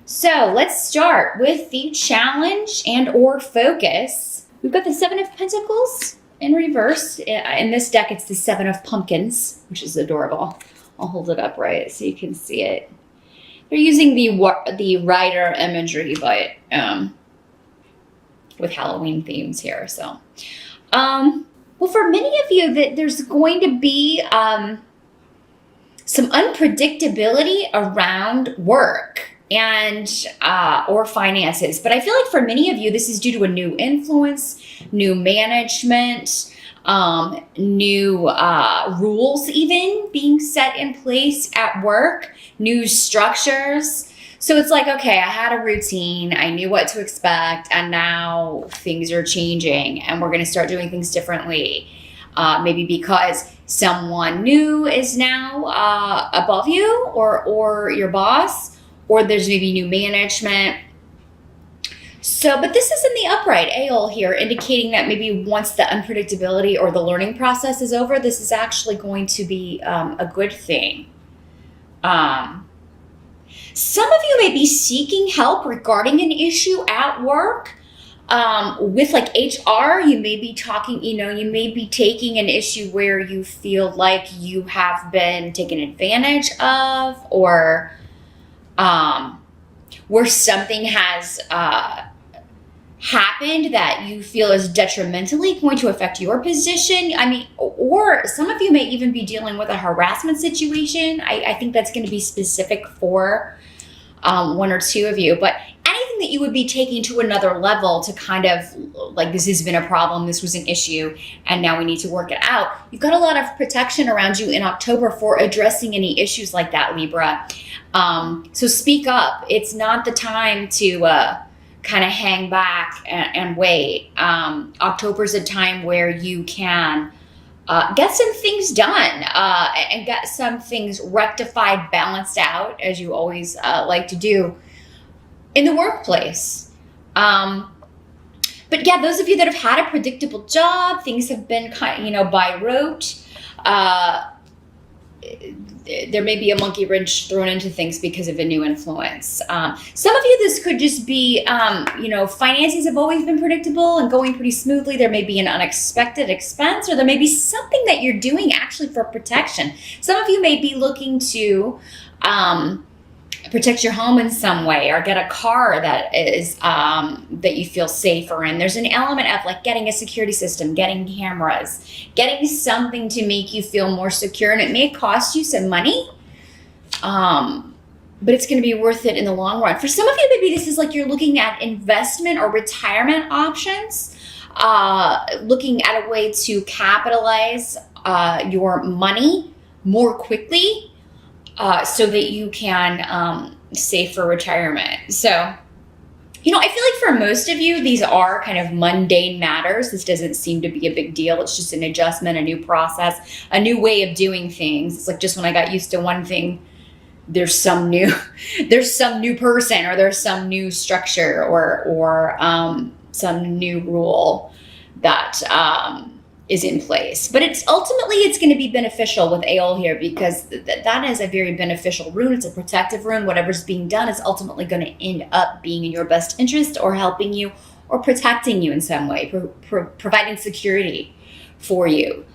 So let's start with the challenge and or focus. We've got the Seven of Pentacles in reverse. In this deck, it's the Seven of Pumpkins, which is adorable. I'll hold it up right so you can see it. They're using the rider imagery, but with Halloween themes here. So, well, for many of you, there's going to be some unpredictability around work and or finances. But I feel like for many of you, this is due to a new influence, new management, new rules even being set in place at work, new structures. So it's like, okay, I had a routine, I knew what to expect, and now things are changing and we're going to start doing things differently. Maybe because someone new is now above you or your boss, or there's maybe new management. So, but this is in the upright Aeol here, indicating that maybe once the unpredictability or the learning process is over, this is actually going to be a good thing. Some of you may be seeking help regarding an issue at work. With like HR, you may be talking, you may be taking an issue where you feel like you have been taken advantage of, or where something has happened that you feel is detrimentally going to affect your position. I mean, or some of you may even be dealing with a harassment situation. I think that's going to be specific for one or two of you, but anything that you would be taking to another level to kind of like, this has been a problem, this was an issue, and now we need to work it out. You've got a lot of protection around you in October for addressing any issues like that, Libra. So speak up. It's not the time to kind of hang back and wait. October's a time where you can get some things done and get some things rectified, balanced out, as you always like to do in the workplace. But yeah, those of you that have had a predictable job, things have been kind of, by rote. There may be a monkey wrench thrown into things because of a new influence. Some of you, this could just be, finances have always been predictable and going pretty smoothly. There may be an unexpected expense, or there may be something that you're doing actually for protection. Some of you may be looking to protect your home in some way, or get a car that is that you feel safer in. There's an element of like getting a security system, getting cameras, getting something to make you feel more secure, and it may cost you some money, but it's going to be worth it in the long run. For some of you, maybe this is like you're looking at investment or retirement options, looking at a way to capitalize your money more quickly, so that you can save for retirement. So, I feel like for most of you, these are kind of mundane matters. This doesn't seem to be a big deal. It's just an adjustment, a new process, a new way of doing things. It's like just when I got used to one thing, there's some new person, or there's some new structure, or some new rule that is in place. But it's going to be beneficial with Aeol here, because that is a very beneficial rune. It's a protective rune. Whatever's being done is ultimately going to end up being in your best interest, or helping you, or protecting you in some way, providing security for you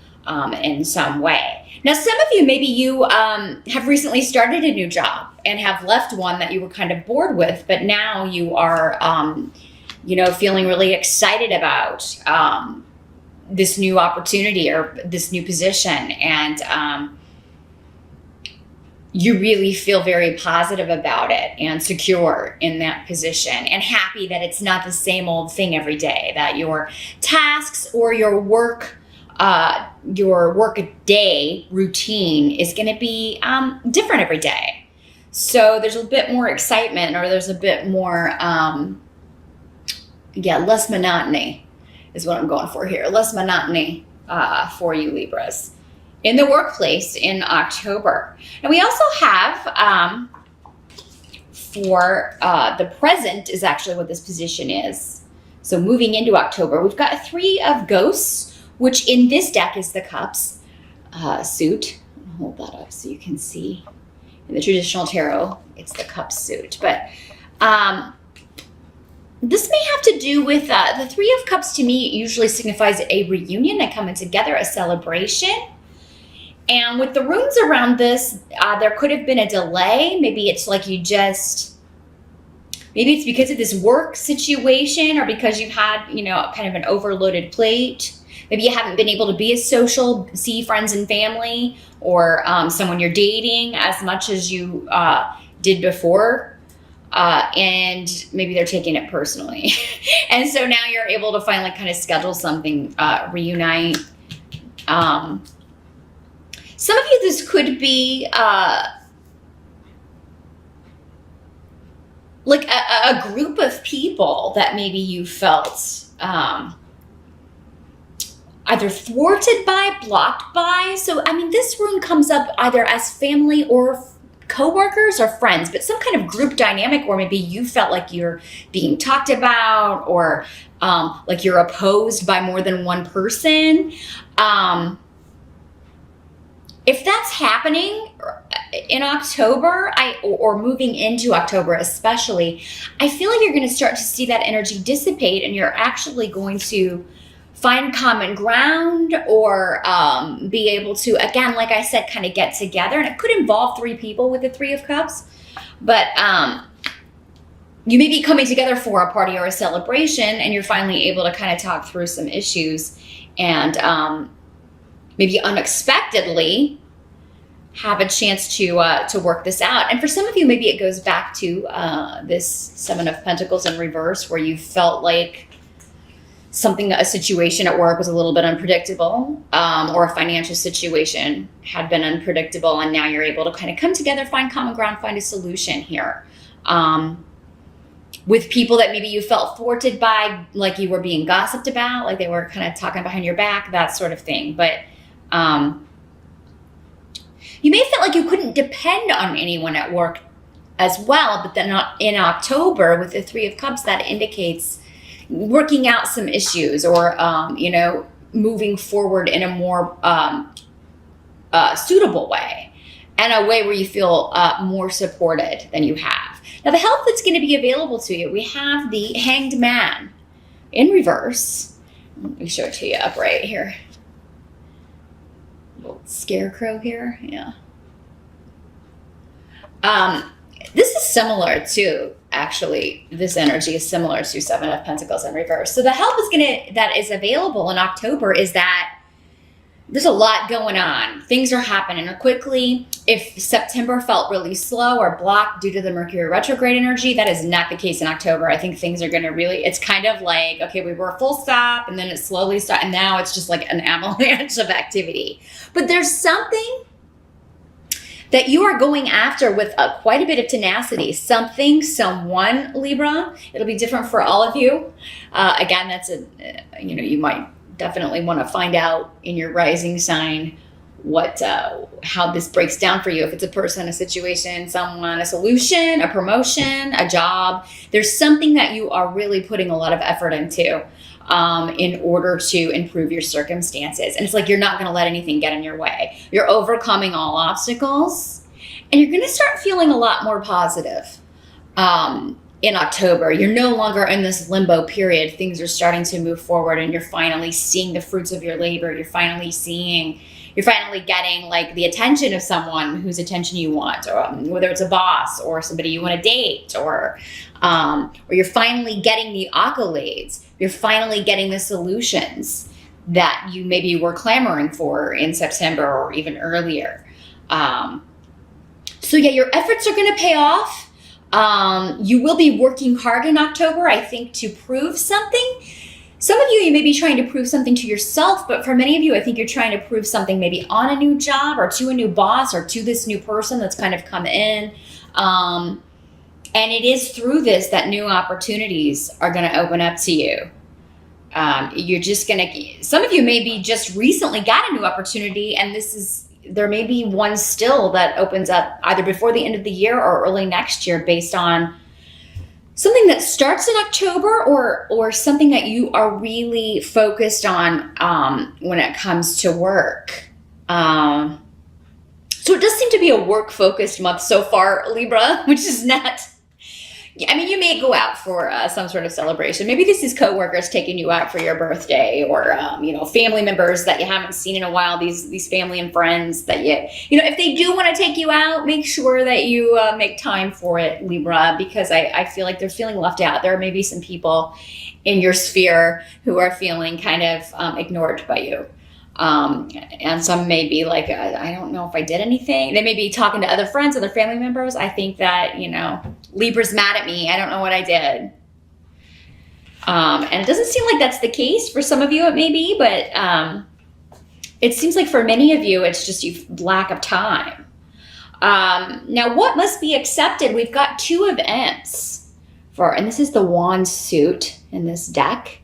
in some way. Now, some of you, maybe you have recently started a new job and have left one that you were kind of bored with, but now you are, feeling really excited about this new opportunity or this new position, and you really feel very positive about it and secure in that position, and happy that it's not the same old thing every day, that your tasks or your work day routine is going to be different every day. So there's a bit more excitement, or there's a bit more less monotony is what I'm going for here. Less monotony for you, Libras, in the workplace in October. And we also have, for the present is actually what this position is. So moving into October, we've got 3 of Ghosts, which in this deck is the Cups suit. I'll hold that up so you can see. In the traditional tarot, it's the Cups suit. But This may have to do with the Three of Cups. To me, usually signifies a reunion, a coming together, a celebration. And with the runes around this, there could have been a delay. Maybe it's like maybe it's because of this work situation, or because you've had, kind of an overloaded plate. Maybe you haven't been able to be as social, see friends and family, or someone you're dating as much as you did before. And maybe they're taking it personally. And so now you're able to finally kind of schedule something, reunite. Some of you, this could be like a group of people that maybe you felt either thwarted by, blocked by. So, this rune comes up either as family or coworkers or friends, but some kind of group dynamic where maybe you felt like you're being talked about, or like you're opposed by more than one person. If that's happening in October, or moving into October especially, I feel like you're going to start to see that energy dissipate, and you're actually going to find common ground, or be able to, again, like I said, kind of get together. And it could involve 3 people with the Three of Cups, but you may be coming together for a party or a celebration, and you're finally able to kind of talk through some issues, and maybe unexpectedly have a chance to work this out. And for some of you, maybe it goes back to this Seven of Pentacles in reverse, where you felt like a situation at work was a little bit unpredictable, or a financial situation had been unpredictable, and now you're able to kind of come together, find common ground, find a solution here. With people that maybe you felt thwarted by, like you were being gossiped about, like they were kind of talking behind your back, that sort of thing. But you may have felt like you couldn't depend on anyone at work as well, but then in October with the Three of Cups, that indicates working out some issues, or moving forward in a more suitable way, and a way where you feel more supported than you have. Now, the help that's going to be available to you, we have the Hanged Man in reverse. Let me show it to you upright here. Little scarecrow here, yeah. This is similar to, actually, this energy is similar to Seven of Pentacles in reverse. So the help that is available in October is that there's a lot going on. Things are happening quickly. If September felt really slow or blocked due to the Mercury retrograde energy, that is not the case in October. I think things are going to really, it's kind of like, okay, we were full stop, and then it slowly stopped, and now it's just like an avalanche of activity. But there's something that you are going after with quite a bit of tenacity. Someone, Libra. It'll be different for all of you. Again, that's you might definitely want to find out in your rising sign how this breaks down for you. If it's a person, a situation, someone, a solution, a promotion, a job, there's something that you are really putting a lot of effort into in order to improve your circumstances. And it's like you're not going to let anything get in your way. You're overcoming all obstacles, and you're going to start feeling a lot more positive in October. You're no longer in this limbo period. Things are starting to move forward, and you're finally seeing the fruits of your labor. You're finally getting like the attention of someone whose attention you want, or whether it's a boss or somebody you want to date, or you're finally getting the accolades. You're finally getting the solutions that you maybe were clamoring for in September or even earlier. So yeah, your efforts are going to pay off. You will be working hard in October, I think, to prove something. Some of you may be trying to prove something to yourself, but for many of you, I think you're trying to prove something maybe on a new job, or to a new boss, or to this new person that's kind of come in. And it is through this that new opportunities are going to open up to you. You're just going to, some of you maybe just recently got a new opportunity, and there may be one still that opens up either before the end of the year or early next year, based on something that starts in October, or something that you are really focused on when it comes to work. So it does seem to be a work-focused month so far, Libra, which is not, I mean, you may go out for some sort of celebration. Maybe this is coworkers taking you out for your birthday, or family members that you haven't seen in a while. These family and friends that if they do want to take you out, make sure that you make time for it, Libra, because I feel like they're feeling left out. There may be some people in your sphere who are feeling kind of ignored by you. And some may be like, I don't know if I did anything. They may be talking to other friends, other family members. I think that, Libra's mad at me. I don't know what I did. And it doesn't seem like that's the case. For some of you, it may be, but it seems like for many of you, it's just you lack of time. Now, what must be accepted? We've got 2 events and this is the wand suit in this deck.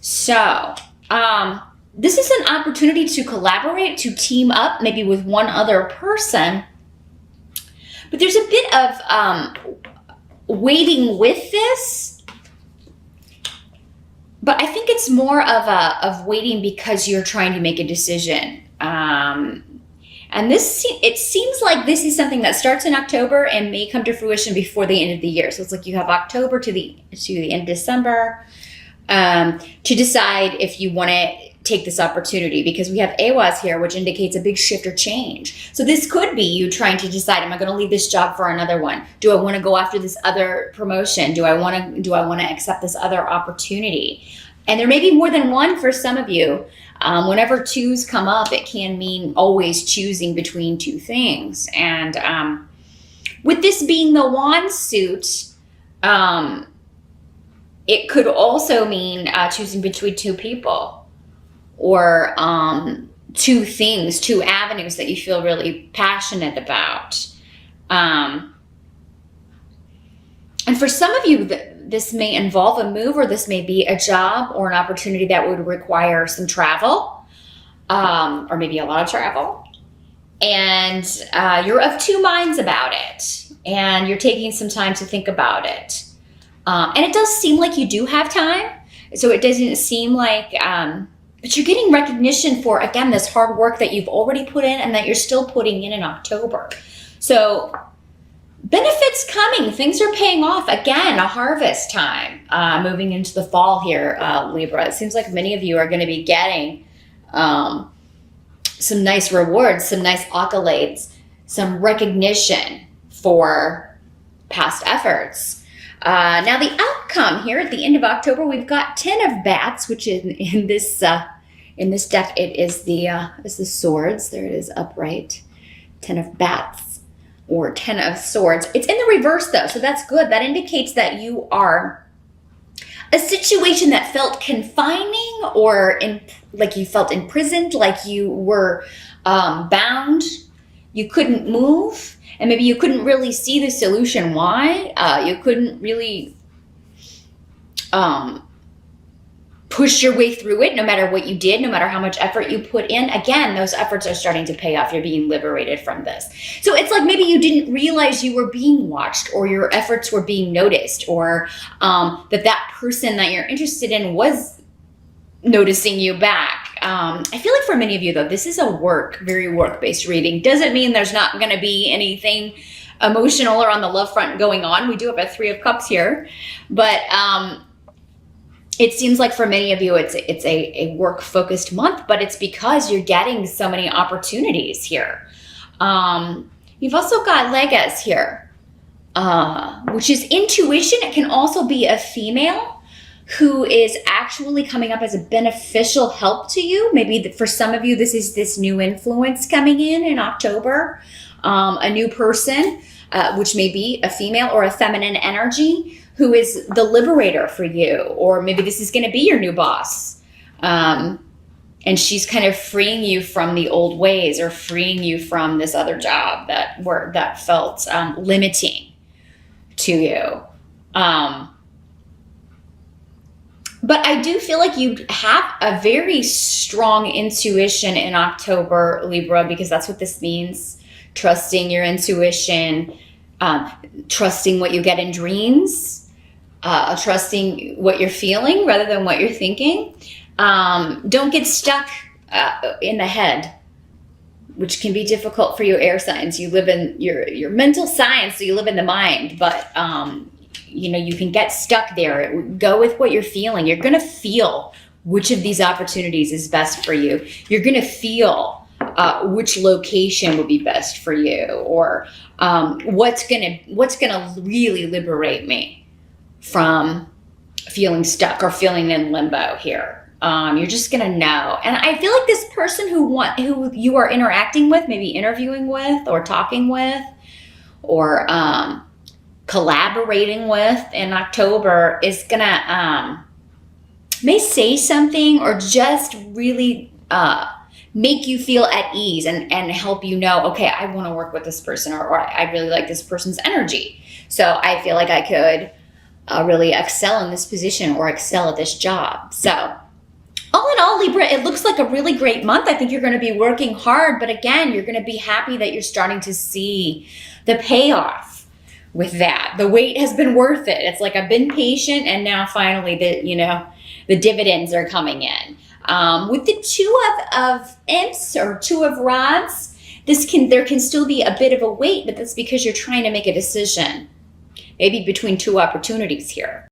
So, this is an opportunity to collaborate, to team up, maybe with one other person. But there's a bit of waiting with this. But I think it's more of waiting because you're trying to make a decision. And it seems like this is something that starts in October and may come to fruition before the end of the year. So it's like you have October to the end of December to decide if you want to take this opportunity, because we have Awaz here, which indicates a big shift or change. So this could be you trying to decide, am I going to leave this job for another one? Do I want to go after this other promotion? Do I want to accept this other opportunity? And there may be more than one for some of you. Whenever 2s come up, it can mean always choosing between 2 things. And with this being the wand suit, it could also mean choosing between 2 people, or 2 things, 2 avenues that you feel really passionate about. And for some of you, this may involve a move, or this may be a job or an opportunity that would require some travel, or maybe a lot of travel. And you're of 2 minds about it, and you're taking some time to think about it. And it does seem like you do have time. So it doesn't seem like... but you're getting recognition for, again, this hard work that you've already put in and that you're still putting in October. So benefits coming. Things are paying off. Again, a harvest time moving into the fall here, Libra. It seems like many of you are going to be getting some nice rewards, some nice accolades, some recognition for past efforts. Now the outcome here at the end of October, we've got 10 of bats, which in this deck, it is the swords. There it is, upright. 10 of bats, or 10 of swords. It's in the reverse though, so that's good. That indicates that you are a situation that felt confining, or like you felt imprisoned, like you were bound. You couldn't move. And maybe you couldn't really see the solution. Why? You couldn't really push your way through it, no matter what you did, no matter how much effort you put in. Again, those efforts are starting to pay off. You're being liberated from this. So it's like maybe you didn't realize you were being watched, or your efforts were being noticed, or that person that you're interested in was noticing you back. I feel like for many of you, though, this is a very work-based reading. Doesn't mean there's not going to be anything emotional or on the love front going on. We do have a 3 of Cups here, but it seems like for many of you, it's a work-focused month, but it's because you're getting so many opportunities here. You've also got Legas here, which is intuition. It can also be a female who is actually coming up as a beneficial help to you. Maybe for some of you, this is this new influence coming in October, a new person, which may be a female or a feminine energy, who is the liberator for you. Or maybe this is going to be your new boss. And she's kind of freeing you from the old ways, or freeing you from this other job that felt limiting to you. But I do feel like you have a very strong intuition in October, Libra, because that's what this means. Trusting your intuition, trusting what you get in dreams, trusting what you're feeling rather than what you're thinking. Don't get stuck in the head. which can be difficult for your air signs. You live in your mental science, so you live in the mind, but you know, you can get stuck there. Go with what you're feeling. You're going to feel which of these opportunities is best for you. You're going to feel which location would be best for you, or what's gonna really liberate me from feeling stuck or feeling in limbo here. You're just gonna know. And I feel like this person who you are interacting with, maybe interviewing with or talking with, or collaborating with in October, is gonna may say something or just really make you feel at ease and help you know, okay, I want to work with this person, or I really like this person's energy. So I feel like I could really excel in this position or excel at this job. So all in all, Libra, it looks like a really great month. I think you're going to be working hard, but again, you're going to be happy that you're starting to see the payoff with that. The wait has been worth it. It's like I've been patient, and now finally the dividends are coming in. With the two of imps or two of rods, there can still be a bit of a wait, but that's because you're trying to make a decision, maybe between two opportunities here.